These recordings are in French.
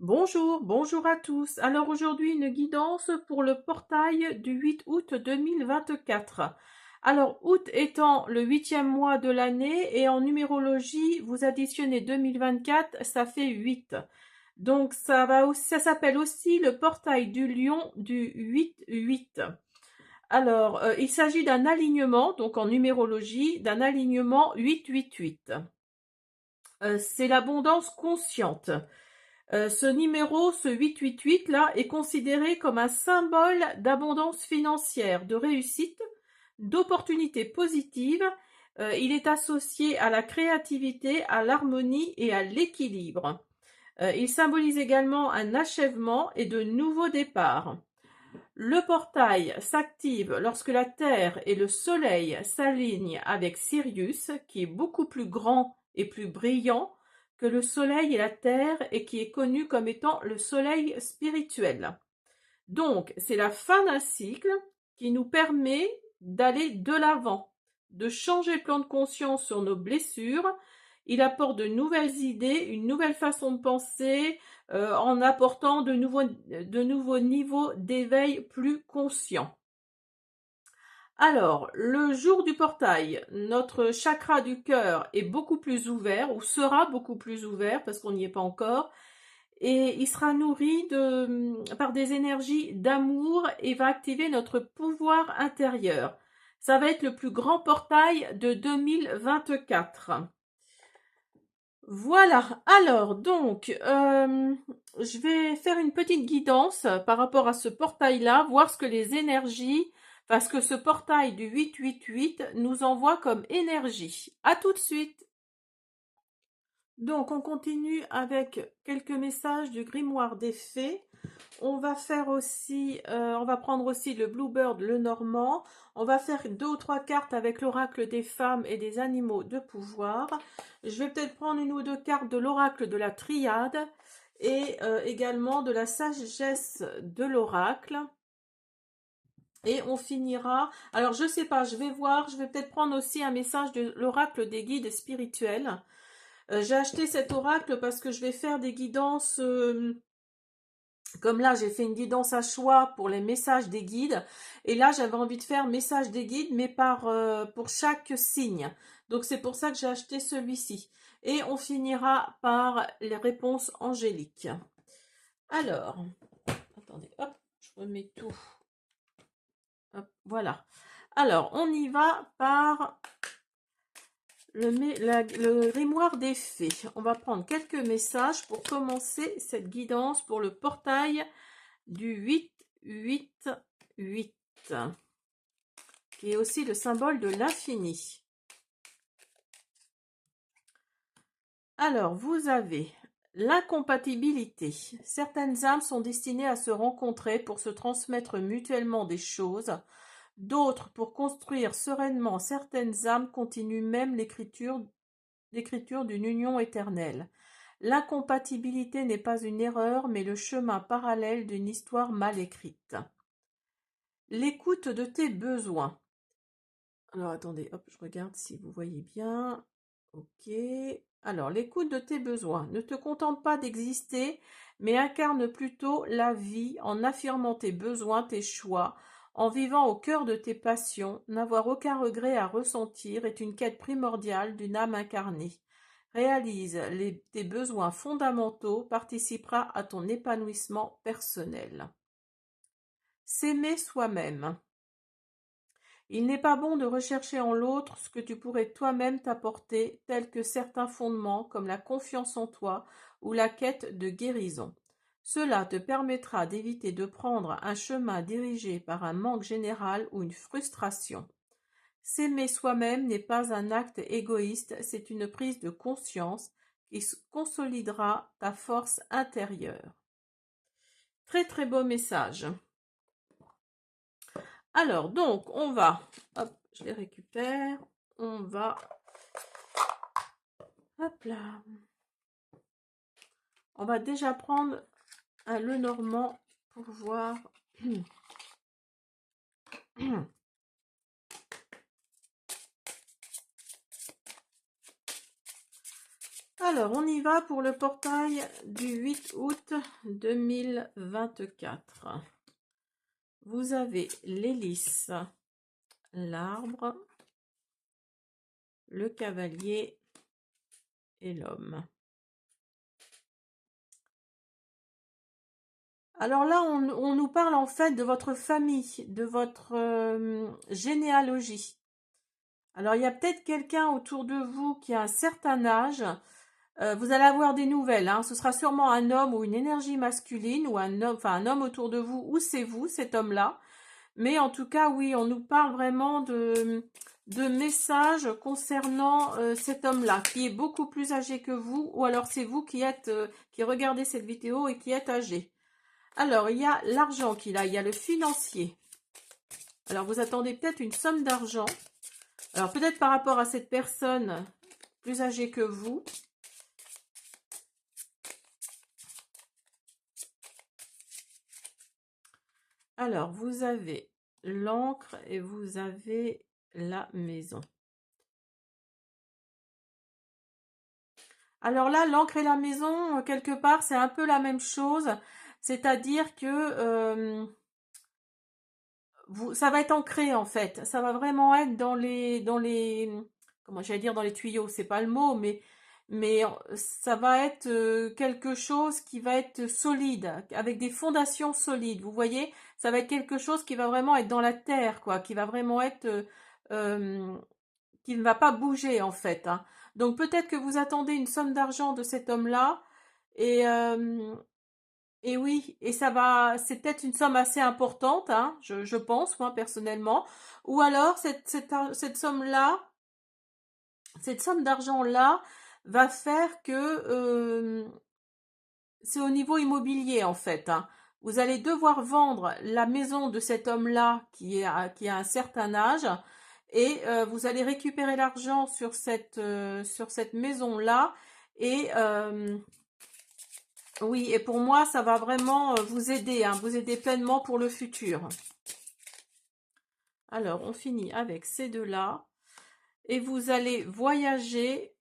Bonjour, bonjour à tous. Alors aujourd'hui, une guidance pour le portail du 8 août 2024. Alors, août étant le 8e mois de l'année et en numérologie, vous additionnez 2024, ça fait 8. Donc, ça s'appelle aussi le portail du lion du 8-8. Alors, il s'agit d'un alignement, donc en numérologie, d'un alignement 8-8-8. C'est l'abondance consciente. Ce numéro, ce 888 là, est considéré comme un symbole d'abondance financière, de réussite, d'opportunités positives. Il est associé à la créativité, à l'harmonie et à l'équilibre. Il symbolise également un achèvement et de nouveaux départs. Le portail s'active lorsque la Terre et le Soleil s'alignent avec Sirius, qui est beaucoup plus grand et plus brillant que le Soleil et la Terre et qui est connu comme étant le Soleil spirituel. Donc, c'est la fin d'un cycle qui nous permet d'aller de l'avant, de changer le plan de conscience sur nos blessures. Il apporte de nouvelles idées, une nouvelle façon de penser, en apportant de nouveaux niveaux d'éveil plus conscients. Alors, le jour du portail, notre chakra du cœur est beaucoup plus ouvert, ou sera beaucoup plus ouvert, parce qu'on n'y est pas encore, et il sera nourri par des énergies d'amour et va activer notre pouvoir intérieur. Ça va être le plus grand portail de 2024. Voilà, alors donc, je vais faire une petite guidance par rapport à ce portail-là, voir ce que les énergies, parce que ce portail du 888 nous envoie comme énergie. À tout de suite. Donc, on continue avec quelques messages du grimoire des fées. On va faire aussi, on va prendre aussi le Bluebird, le Normand. On va faire 2 ou 3 cartes avec l'oracle des femmes et des animaux de pouvoir. Je vais peut-être prendre 1 ou 2 cartes de l'oracle de la triade et également de la sagesse de l'oracle. Et on finira. Alors, je sais pas, je vais voir. Je vais peut-être prendre aussi un message de l'oracle des guides spirituels. J'ai acheté cet oracle parce que je vais faire des guidances. Comme là, j'ai fait une guidance à choix pour les messages des guides. Et là, j'avais envie de faire message des guides, mais pour chaque signe. Donc, c'est pour ça que j'ai acheté celui-ci. Et on finira par les réponses angéliques. Alors, attendez, hop, je remets tout. Hop, voilà. Alors, on y va par le grimoire des fées. On va prendre quelques messages pour commencer cette guidance pour le portail du 888, qui est aussi le symbole de l'infini. Alors, vous avez l'incompatibilité. Certaines âmes sont destinées à se rencontrer pour se transmettre mutuellement des choses. D'autres, pour construire sereinement, certaines âmes continuent même l'écriture d'une union éternelle. L'incompatibilité n'est pas une erreur, mais le chemin parallèle d'une histoire mal écrite. L'écoute de tes besoins. Alors, attendez, hop, je regarde si vous voyez bien. Ok. Alors, l'écoute de tes besoins. Ne te contente pas d'exister, mais incarne plutôt la vie en affirmant tes besoins, tes choix, en vivant au cœur de tes passions. N'avoir aucun regret à ressentir est une quête primordiale d'une âme incarnée. Réalise tes besoins fondamentaux, participera à ton épanouissement personnel. S'aimer soi-même. Il n'est pas bon de rechercher en l'autre ce que tu pourrais toi-même t'apporter, tels que certains fondements comme la confiance en toi ou la quête de guérison. Cela te permettra d'éviter de prendre un chemin dirigé par un manque général ou une frustration. S'aimer soi-même n'est pas un acte égoïste, c'est une prise de conscience qui consolidera ta force intérieure. Très très beau message. Alors, donc, on va, hop, je les récupère, on va, hop là, on va déjà prendre un Lenormand pour voir. Alors, on y va pour le portail du 8 août 2024. Vous avez l'hélice, l'arbre, le cavalier et l'homme. Alors là, on nous parle en fait de votre famille, de votre généalogie. Alors, il y a peut-être quelqu'un autour de vous qui a un certain âge. Vous allez avoir des nouvelles, hein. Ce sera sûrement un homme ou une énergie masculine ou un homme, enfin un homme autour de vous ou c'est vous, cet homme-là. Mais en tout cas, oui, on nous parle vraiment de messages concernant cet homme-là, qui est beaucoup plus âgé que vous, ou alors c'est vous qui êtes, qui regardez cette vidéo et qui êtes âgé. Alors, il y a l'argent qu'il a, il y a le financier. Alors, vous attendez peut-être une somme d'argent. Alors, peut-être par rapport à cette personne plus âgée que vous. Alors, vous avez l'encre et vous avez la maison. Alors là, l'encre et la maison, quelque part, c'est un peu la même chose. C'est-à-dire que ça va être ancré en fait. Ça va vraiment être comment j'allais dire dans les tuyaux, c'est pas le mot, mais ça va être quelque chose qui va être solide, avec des fondations solides. Vous voyez, ça va être quelque chose qui va vraiment être dans la terre, quoi, qui va vraiment être euh, qui ne va pas bouger en fait, hein. Donc peut-être que vous attendez une somme d'argent de cet homme-là et et oui, et ça va, c'est peut-être une somme assez importante, hein, je pense, moi, personnellement. Ou alors, cette somme-là, cette somme d'argent-là va faire que c'est au niveau immobilier, en fait, hein. Vous allez devoir vendre la maison de cet homme-là qui a un certain âge et vous allez récupérer l'argent sur cette maison-là et oui, et pour moi, ça va vraiment vous aider, hein, vous aider pleinement pour le futur. Alors, on finit avec ces deux-là. Et vous allez voyager.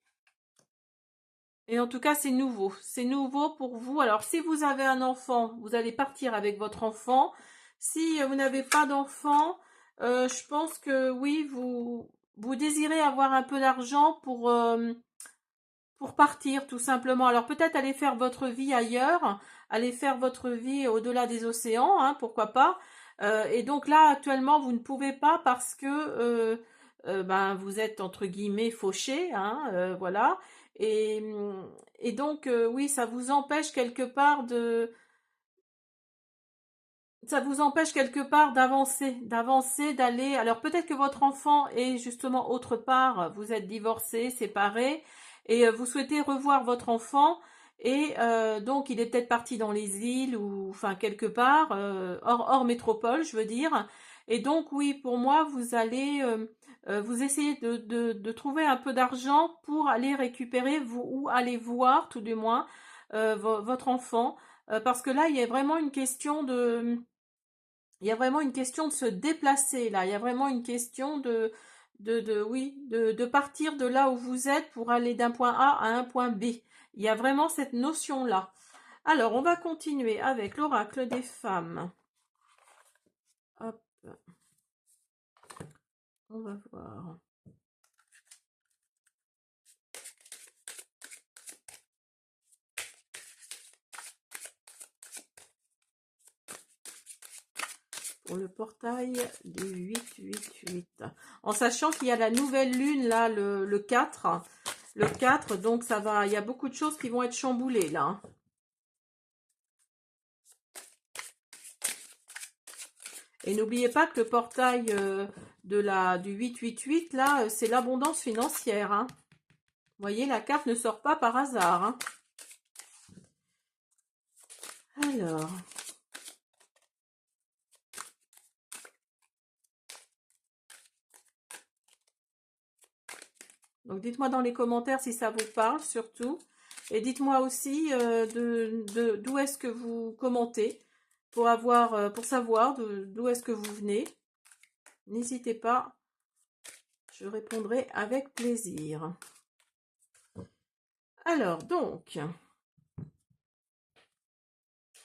Et en tout cas, c'est nouveau. C'est nouveau pour vous. Alors, si vous avez un enfant, vous allez partir avec votre enfant. Si vous n'avez pas d'enfant, je pense que oui, vous désirez avoir un peu d'argent pour partir tout simplement. Alors peut-être aller faire votre vie ailleurs, aller faire votre vie au-delà des océans, hein, pourquoi pas. Et donc là actuellement vous ne pouvez pas parce que ben vous êtes entre guillemets fauché, hein, voilà. Et, et donc oui, ça vous empêche quelque part d'avancer, d'aller. Alors peut-être que votre enfant est justement autre part, vous êtes divorcé, séparé, et vous souhaitez revoir votre enfant, et donc il est peut-être parti dans les îles ou enfin quelque part, hors métropole, je veux dire. Et donc oui, pour moi, vous allez vous essayez de trouver un peu d'argent pour aller récupérer ou aller voir tout du moins votre enfant. Parce que là, il y a vraiment une question il y a vraiment une question de se déplacer là. Il y a vraiment une question oui, de partir de là où vous êtes pour aller d'un point A à un point B. Il y a vraiment cette notion-là. Alors, on va continuer avec l'oracle des femmes. Hop, on va voir. Pour le portail du 888. En sachant qu'il y a la nouvelle lune là, le 4. Le 4, donc ça va, il y a beaucoup de choses qui vont être chamboulées là. Et n'oubliez pas que le portail du 888, là, c'est l'abondance financière, hein. Vous voyez, la carte ne sort pas par hasard, hein. Alors. Donc, dites-moi dans les commentaires si ça vous parle, surtout. Et dites-moi aussi d'où est-ce que vous commentez pour savoir d'où est-ce que vous venez. N'hésitez pas, je répondrai avec plaisir. Alors, donc,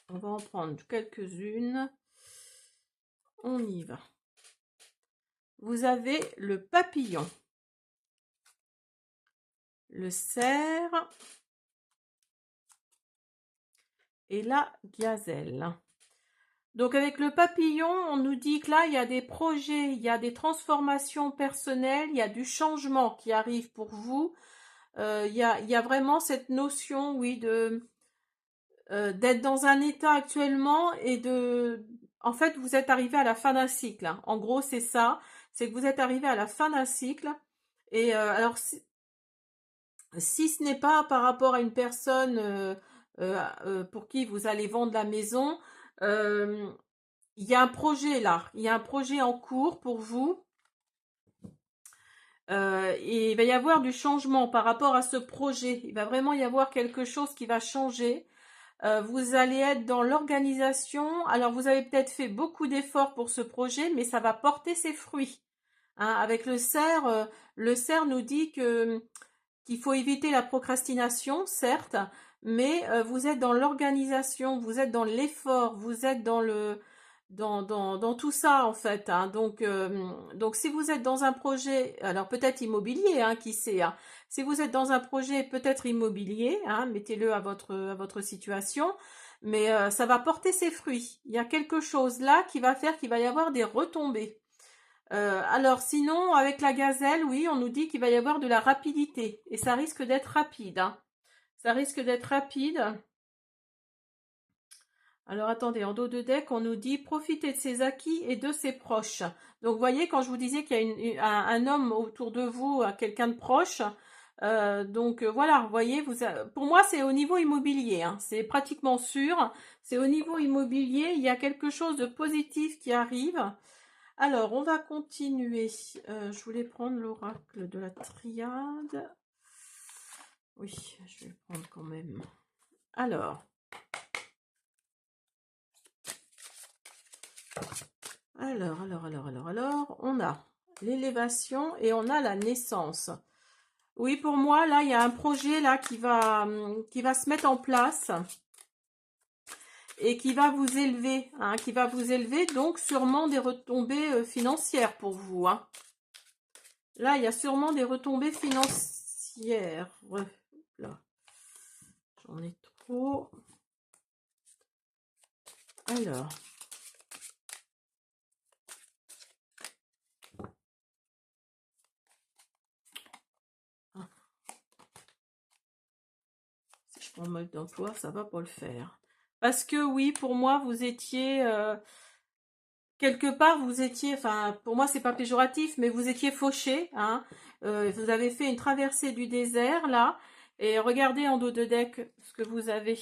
on va en prendre quelques-unes. On y va. Vous avez le papillon, le cerf et la gazelle. Donc avec le papillon, on nous dit que là, il y a des projets, il y a des transformations personnelles, il y a du changement qui arrive pour vous. Il y a vraiment cette notion, oui, d'être dans un état actuellement et en fait, vous êtes arrivé à la fin d'un cycle, hein. En gros, c'est ça, c'est que vous êtes arrivé à la fin d'un cycle. Et alors, si ce n'est pas par rapport à une personne pour qui vous allez vendre la maison, euh, il y a un projet là, il y a un projet en cours pour vous. Et il va y avoir du changement par rapport à ce projet. Il va vraiment y avoir quelque chose qui va changer. Vous allez être dans l'organisation. Alors, vous avez peut-être fait beaucoup d'efforts pour ce projet, mais ça va porter ses fruits, hein. Avec le cerf nous dit qu'il faut éviter la procrastination, certes, mais vous êtes dans l'organisation, vous êtes dans l'effort, vous êtes dans tout ça en fait, hein. Donc si vous êtes dans un projet, alors peut-être immobilier, hein, qui sait, hein. Si vous êtes dans un projet peut-être immobilier, hein, mettez-le à votre situation, mais ça va porter ses fruits. Il y a quelque chose là qui va faire qu'il va y avoir des retombées. Alors sinon, avec la gazelle, oui, on nous dit qu'il va y avoir de la rapidité. Et ça risque d'être rapide, hein. Ça risque d'être rapide. Alors attendez, en dos de deck, on nous dit profitez de ses acquis et de ses proches. Donc vous voyez, quand je vous disais qu'il y a un homme autour de vous, quelqu'un de proche, voilà, vous voyez, pour moi c'est au niveau immobilier, hein, c'est pratiquement sûr. C'est au niveau immobilier, il y a quelque chose de positif qui arrive. Alors, on va continuer. Je voulais prendre l'oracle de la triade. Oui, je vais le prendre quand même. Alors, on a l'élévation et on a la naissance. Oui, pour moi, là, il y a un projet là qui va se mettre en place et qui va vous élever, hein, donc sûrement des retombées financières pour vous, hein. Là, il y a sûrement des retombées financières. Là, j'en ai trop. Alors. Ah, si je prends mode d'emploi, ça va pas le faire. Parce que oui, pour moi, vous étiez... quelque part, vous étiez... Enfin, pour moi, c'est pas péjoratif, mais vous étiez fauché, hein. Vous avez fait une traversée du désert, là. Et regardez en dos de deck ce que vous avez.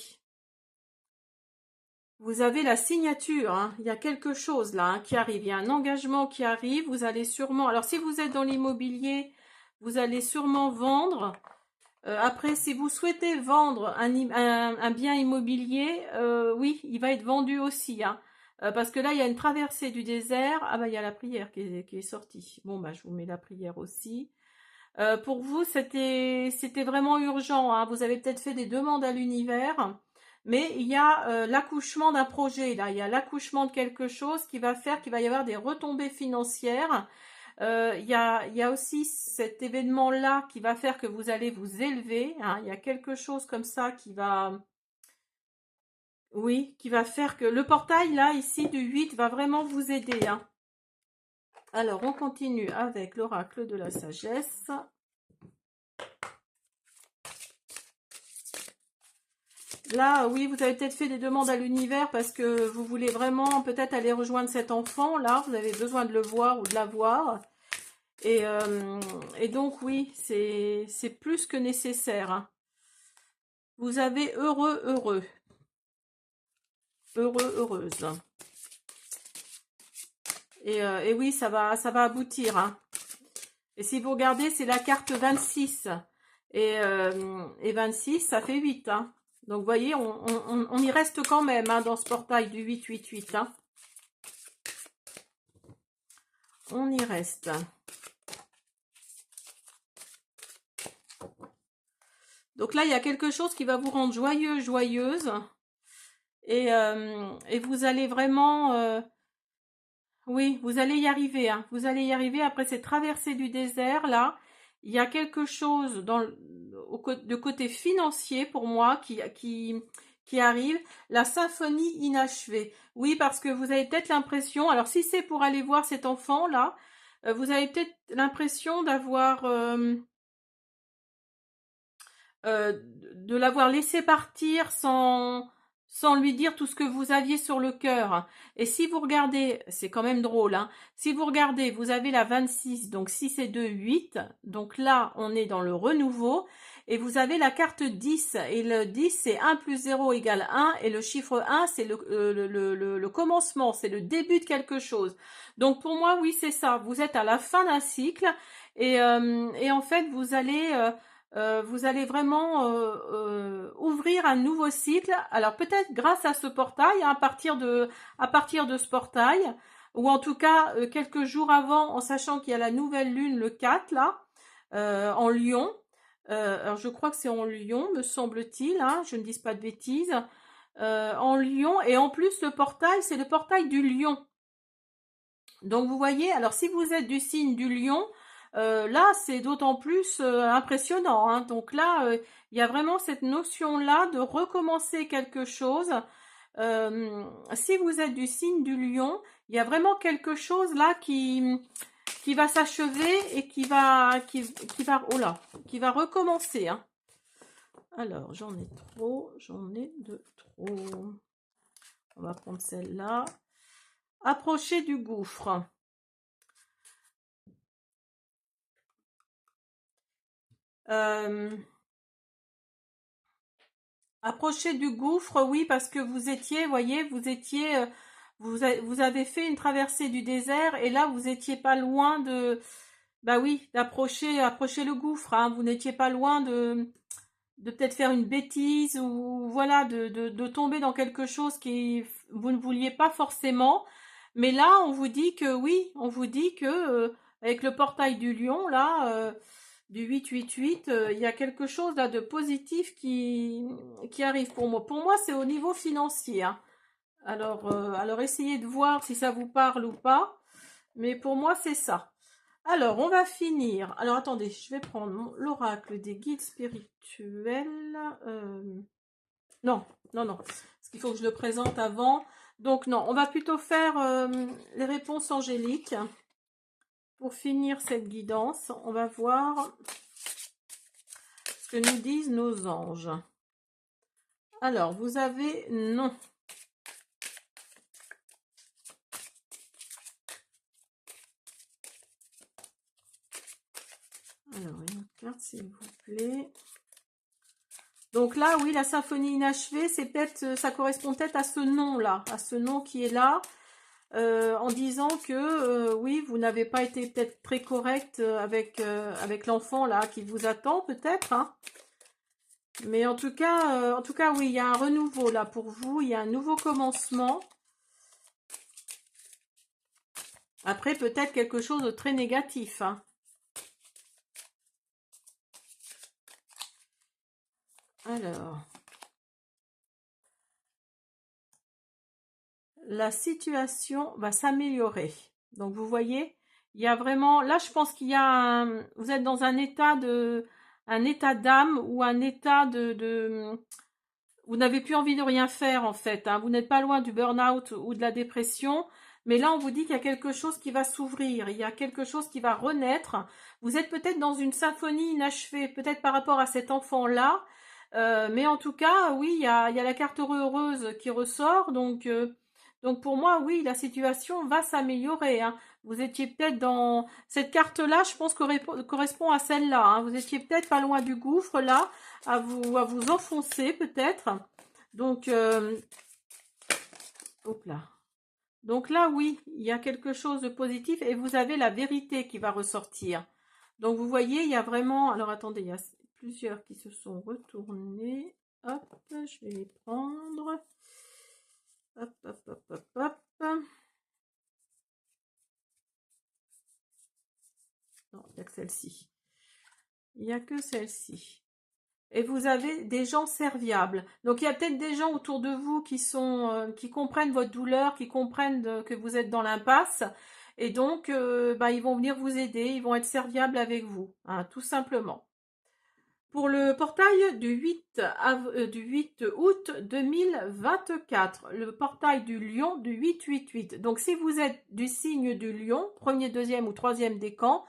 Vous avez la signature, hein. Il y a quelque chose là, hein, qui arrive. Il y a un engagement qui arrive. Vous allez sûrement... Alors, si vous êtes dans l'immobilier, vous allez sûrement vendre. Après, si vous souhaitez vendre un bien immobilier, oui, il va être vendu aussi, hein. Parce que là, il y a une traversée du désert. Ah bah, il y a la prière qui est sortie. Bon, bah, je vous mets la prière aussi. Pour vous, c'était vraiment urgent, hein. Vous avez peut-être fait des demandes à l'univers, mais il y a l'accouchement d'un projet, là. Il y a l'accouchement de quelque chose qui va faire qu'il va y avoir des retombées financières. Il y a aussi cet événement-là qui va faire que vous allez vous élever, hein. Il y a quelque chose comme ça qui va... Oui, qui va faire que... Le portail, là, ici, du 8, va vraiment vous aider, hein. Alors, on continue avec l'oracle de la sagesse. Là, oui, vous avez peut-être fait des demandes à l'univers parce que vous voulez vraiment peut-être aller rejoindre cet enfant. Là, vous avez besoin de le voir ou de la voir. Et donc, oui, c'est plus que nécessaire, hein. Vous avez heureux, heureux. Heureux, heureuse. Et oui, ça va aboutir, hein. Et si vous regardez, c'est la carte 26. Et 26, ça fait 8, hein. Donc, vous voyez, on y reste quand même, hein, dans ce portail du 888, hein. On y reste. Donc là, il y a quelque chose qui va vous rendre joyeux, joyeuse. Et vous allez vraiment... oui, vous allez y arriver, hein. Vous allez y arriver. Après cette traversée du désert, là, il y a quelque chose de côté financier pour moi qui arrive. La symphonie inachevée. Oui, parce que vous avez peut-être l'impression... Alors, si c'est pour aller voir cet enfant-là, vous avez peut-être l'impression d'avoir... de l'avoir laissé partir sans lui dire tout ce que vous aviez sur le cœur. Et si vous regardez, c'est quand même drôle, hein, si vous regardez, vous avez la 26, donc 6 et 2, 8, donc là, on est dans le renouveau, et vous avez la carte 10, et le 10, c'est 1 plus 0 égale 1, et le chiffre 1, c'est le commencement, c'est le début de quelque chose. Donc pour moi, oui, c'est ça, vous êtes à la fin d'un cycle, et en fait, vous allez vraiment ouvrir un nouveau cycle. Alors peut-être grâce à ce portail, hein, à partir de ce portail, ou en tout cas quelques jours avant, en sachant qu'il y a la nouvelle lune le 4 là, en Lion. Alors je crois que c'est en Lion, me semble-t-il, hein, je ne dis pas de bêtises. En Lion, et en plus le portail, c'est le portail du Lion. Donc vous voyez, alors si vous êtes du signe du lion, là c'est d'autant plus impressionnant, hein. Donc là, il y a vraiment cette notion-là de recommencer quelque chose. Si vous êtes du signe du lion, il y a vraiment quelque chose là qui va s'achever et oh là, qui va recommencer, hein. Alors, j'en ai de trop. On va prendre celle-là. Approcher du gouffre. Approcher du gouffre, oui, parce que vous étiez, voyez, vous avez fait une traversée du désert et là vous étiez pas loin bah oui, approcher le gouffre, hein. Vous n'étiez pas loin de peut-être faire une bêtise ou voilà, de tomber dans quelque chose qui vous ne vouliez pas forcément. Mais là, on vous dit que oui, on vous dit que avec le portail du lion là. Du 888, il y a quelque chose là de positif qui arrive pour moi. Pour moi, c'est au niveau financier, hein. Alors essayez de voir si ça vous parle ou pas. Mais pour moi, c'est ça. Alors, on va finir. Alors, attendez, je vais prendre l'oracle des guides spirituels. Non, non, non. Parce qu'il faut que je le présente avant. Donc, non, on va plutôt faire les réponses angéliques. Pour finir cette guidance, on va voir ce que nous disent nos anges. Alors, vous avez non. Alors, une carte, s'il vous plaît. Donc là, oui, la symphonie inachevée, c'est peut-être, ça correspond peut-être à ce nom-là, à ce nom qui est là, en disant que, oui, vous n'avez pas été peut-être très correct avec l'enfant là qui vous attend, peut-être, hein. Mais en tout cas, oui, il y a un renouveau là pour vous, il y a un nouveau commencement. Après, peut-être quelque chose de très négatif, hein. Alors, la situation va s'améliorer. Donc, vous voyez, il y a vraiment... Là, je pense qu'il y a vous êtes dans un état d'âme ou un état vous n'avez plus envie de rien faire, en fait, hein. Vous n'êtes pas loin du burn-out ou de la dépression. Mais là, on vous dit qu'il y a quelque chose qui va s'ouvrir. Il y a quelque chose qui va renaître. Vous êtes peut-être dans une symphonie inachevée, peut-être par rapport à cet enfant-là. Mais en tout cas, oui, il y a la carte heureuse qui ressort. Donc pour moi, oui, la situation va s'améliorer, hein. Vous étiez peut-être dans... Cette carte-là, je pense, correspond à celle-là, hein. Vous étiez peut-être pas loin du gouffre, là, à vous enfoncer, peut-être. Donc, hop là. Donc là, oui, il y a quelque chose de positif et vous avez la vérité qui va ressortir. Donc vous voyez, il y a vraiment... Alors attendez, il y a plusieurs qui se sont retournés. Hop, je vais les prendre. Hop, hop, hop, hop, hop. Non, il n'y a que celle-ci. Il n'y a que celle-ci. et vous avez des gens serviables. Donc il y a peut-être des gens autour de vous qui comprennent votre douleur, qui comprennent que vous êtes dans l'impasse, et donc bah, ils vont venir vous aider, ils vont être serviables avec vous, hein, tout simplement. Pour le portail du 8 août 2024, le portail du lion du 888. Donc si vous êtes du signe du lion, premier, deuxième ou troisième décan,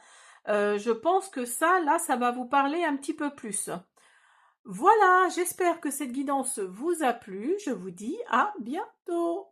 je pense que ça, là, ça va vous parler un petit peu plus. Voilà, j'espère que cette guidance vous a plu. Je vous dis à bientôt.